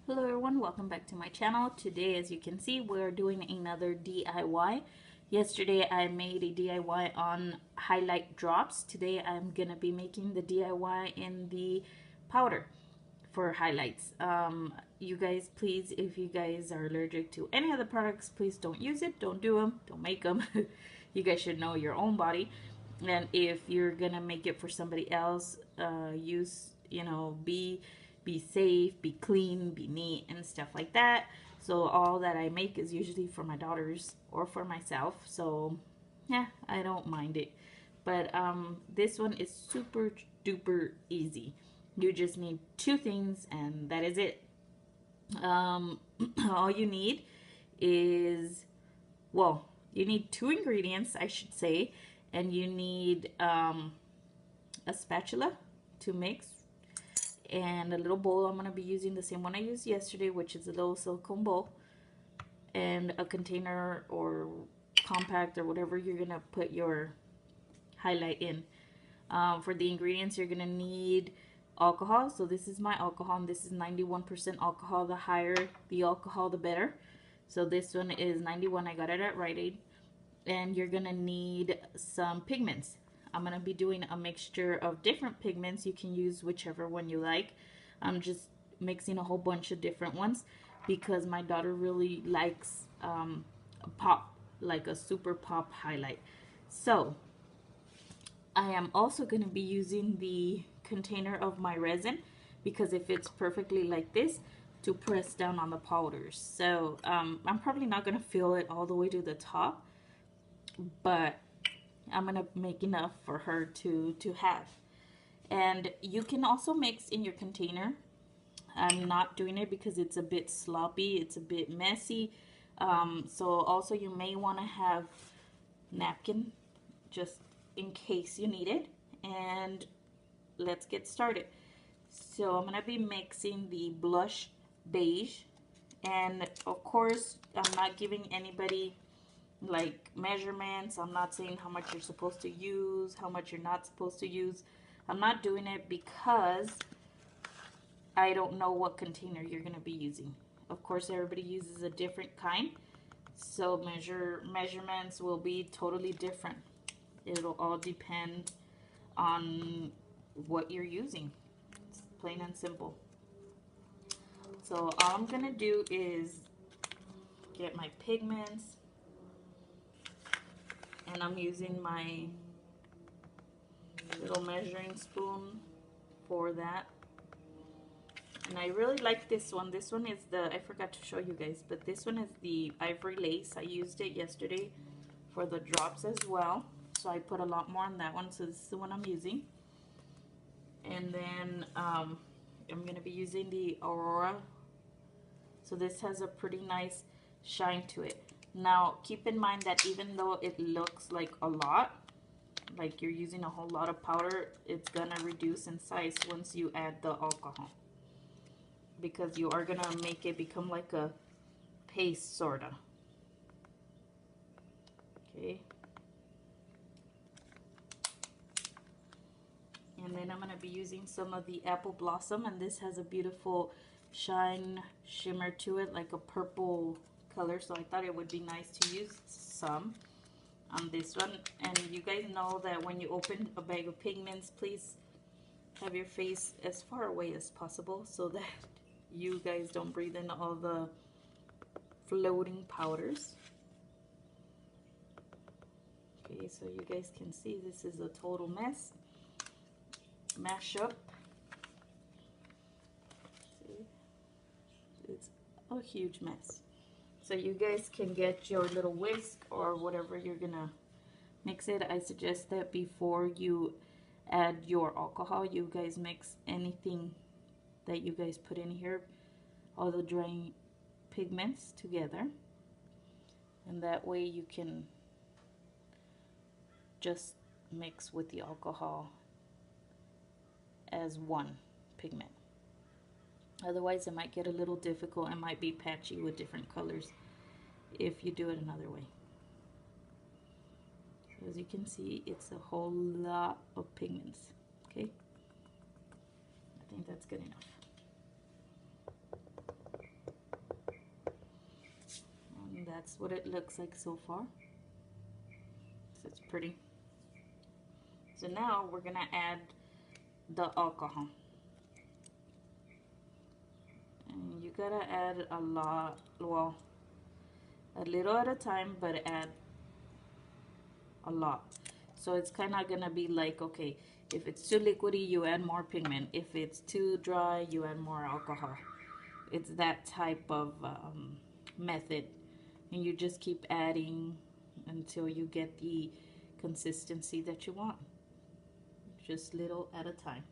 Hello everyone, welcome back to my channel. Today, as you can see, we're doing another DIY. Yesterday I made a DIY on highlight drops. Today I'm gonna be making the DIY in the powder for highlights. You guys, please, if you guys are allergic to any of the products, please don't use it, don't do them, don't make them. You guys should know your own body. And if you're gonna make it for somebody else, be safe, be clean, be neat, and stuff like that. So all that I make is usually for my daughters or for myself. So yeah, I don't mind it. But this one is super duper easy. You just need two things, and that is it. All you need is, well, you need two ingredients, I should say, and you need a spatula to mix and a little bowl. I'm going to be using the same one I used yesterday, which is a little silicone bowl, and a container or compact or whatever you're going to put your highlight in. For the ingredients, you're going to need alcohol. So this is my alcohol, and this is 91% alcohol. The higher the alcohol, the better. So this one is 91. I got it at Rite Aid. And you're going to need some pigments. I'm going to be doing a mixture of different pigments. You can use whichever one you like. I'm just mixing a whole bunch of different ones because my daughter really likes a pop, like a super pop highlight. So I am also going to be using the container of my resin because it fits perfectly like this to press down on the powders. So I'm probably not going to fill it all the way to the top, but I'm gonna make enough for her to have. And you can also mix in your container. I'm not doing it because it's a bit sloppy, it's a bit messy. So also you may want to have napkin just in case you need it. And let's get started. So I'm gonna be mixing the blush beige, and of course I'm not giving anybody like measurements. I'm not saying how much you're supposed to use, how much you're not supposed to use. I'm not doing it because I don't know what container you're going to be using. Of course, everybody uses a different kind, so measurements will be totally different. It'll all depend on what you're using. It's plain and simple. So all I'm going to do is get my pigments, and I'm using my little measuring spoon for that. And I really like this one. This one is I forgot to show you guys, but this one is the ivory lace. I used it yesterday for the drops as well, so I put a lot more on that one. So this is the one I'm using. And then I'm going to be using the Aurora. So this has a pretty nice shine to it. Now keep in mind that even though it looks like a lot, like you're using a whole lot of powder, it's gonna reduce in size once you add the alcohol, because you are gonna make it become like a paste sorta. Okay. And then I'm gonna be using some of the Apple Blossom, and this has a beautiful shine shimmer to it, like a purple color, so I thought it would be nice to use some on this one. And you guys know that when you open a bag of pigments, please have your face as far away as possible so that you guys don't breathe in all the floating powders. Okay, so you guys can see this is a total mess, mashup. See, it's a huge mess. So you guys can get your little whisk or whatever you're gonna mix it. I suggest that before you add your alcohol, you guys mix anything that you guys put in here, all the dry pigments together, and that way you can just mix with the alcohol as one pigment. Otherwise it might get a little difficult and might be patchy with different colors if you do it another way. So as you can see, it's a whole lot of pigments. Okay, I think that's good enough. that's what it looks like so far. So it's pretty. So now we're gonna add the alcohol. And you gotta add a lot, well, a little at a time, but add a lot. So it's kind of gonna be like, okay, if it's too liquidy, you add more pigment. If it's too dry, you add more alcohol. It's that type of method. And you just keep adding until you get the consistency that you want. Just little at a time.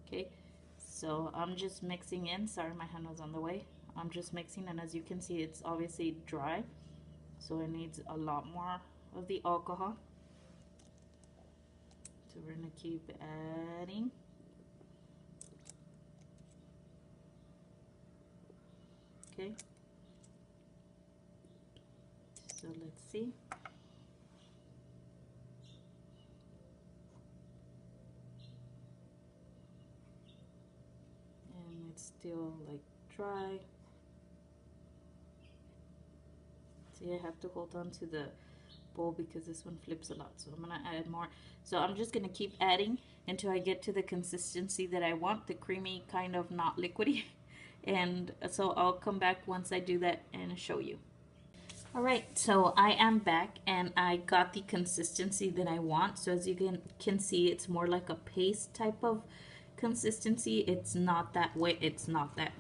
Okay, so I'm just mixing in. Sorry, my hand was on the way. I'm just mixing, and as you can see, it's obviously dry. So it needs a lot more of the alcohol. So we're gonna keep adding. Okay. So let's see. And it's still like dry. See, I have to hold on to the bowl because this one flips a lot. So I'm gonna add more. So I'm just gonna keep adding until I get to the consistency that I want, the creamy kind of not liquidy. And so I'll come back once I do that and show you. All right, so I am back and I got the consistency that I want. So as you can see, it's more like a paste type of consistency. It's not that wet, it's not that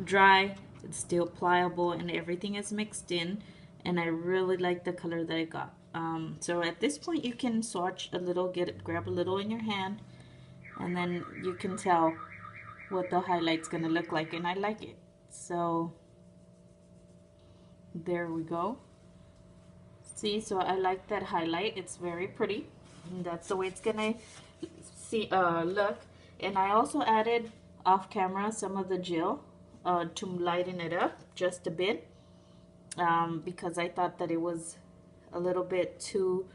dry. It's still pliable and everything is mixed in, and I really like the color that I got. So at this point you can swatch a little, grab a little in your hand, and then you can tell what the highlight's gonna look like, and I like it. So there we go. See, so I like that highlight. It's very pretty, and that's the way it's gonna look. And I also added off camera some of the gel to lighten it up just a bit, because I thought that it was a little bit too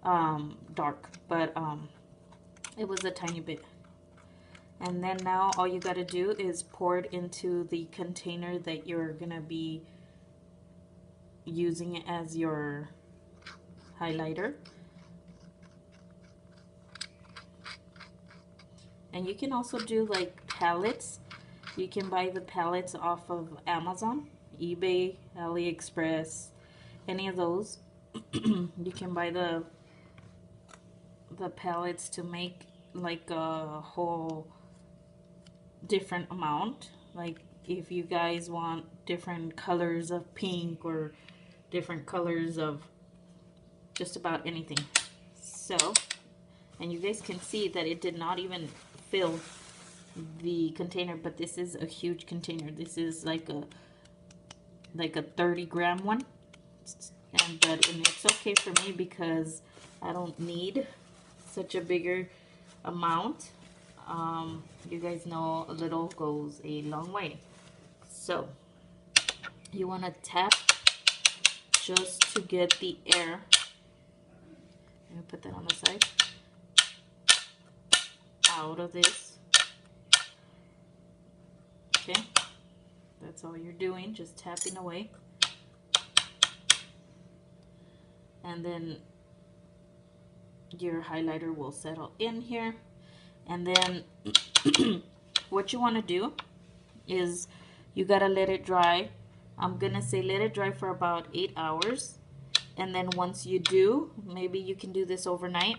dark, but it was a tiny bit. And then now all you got to do is pour it into the container that you're gonna be using as your highlighter. And you can also do like palettes. You can buy the palettes off of Amazon, eBay, AliExpress, any of those. You can buy the palettes to make like a whole different amount. Like if you guys want different colors of pink or different colors of just about anything. So, and you guys can see that it did not even fill the container, but this is a huge container. This is like a 30-gram one, and it's okay for me because I don't need such a bigger amount. You guys know a little goes a long way. So you want to tap just to get the air. Let me put that on the side. Out of this. Okay, that's all you're doing, just tapping away. And then your highlighter will settle in here. And then what you want to do is you gotta let it dry. I'm gonna say let it dry for about 8 hours. And then once you do, maybe you can do this overnight.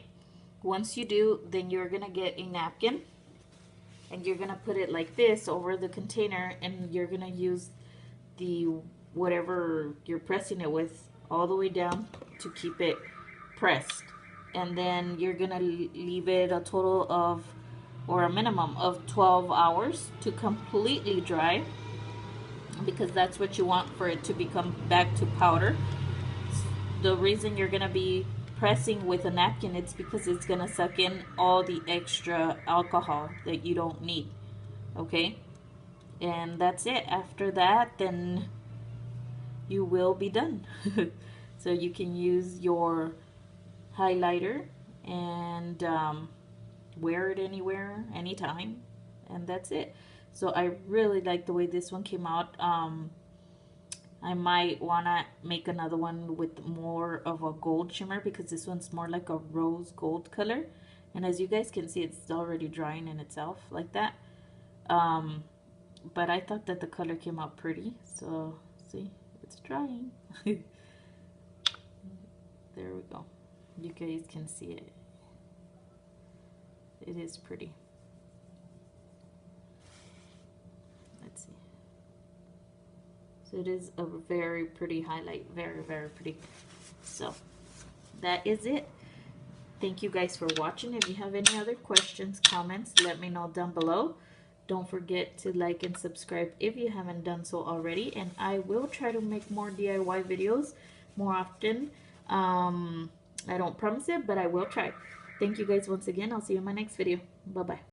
Once you do, then you're gonna get a napkin and you're gonna put it like this over the container, and you're gonna use the whatever you're pressing it with all the way down to keep it pressed. And then you're gonna leave it a total of, or a minimum of 12 hours to completely dry, because that's what you want for it to become back to powder. The reason you're gonna be pressing with a napkin, it's because it's gonna suck in all the extra alcohol that you don't need. Okay, and that's it. After that, then you will be done. So you can use your highlighter and wear it anywhere, anytime, and that's it. So I really like the way this one came out. I might want to make another one with more of a gold shimmer because this one's more like a rose gold color. And as you guys can see, it's already drying in itself like that. But I thought that the color came out pretty. So, see, it's drying. There we go. You guys can see it. It is pretty. Let's see. So it is a very pretty highlight. Very, very pretty. So that is it. Thank you guys for watching. If you have any other questions, comments, let me know down below. Don't forget to like and subscribe if you haven't done so already. And I will try to make more DIY videos more often. I don't promise it, but I will try. Thank you guys once again. I'll see you in my next video. Bye-bye.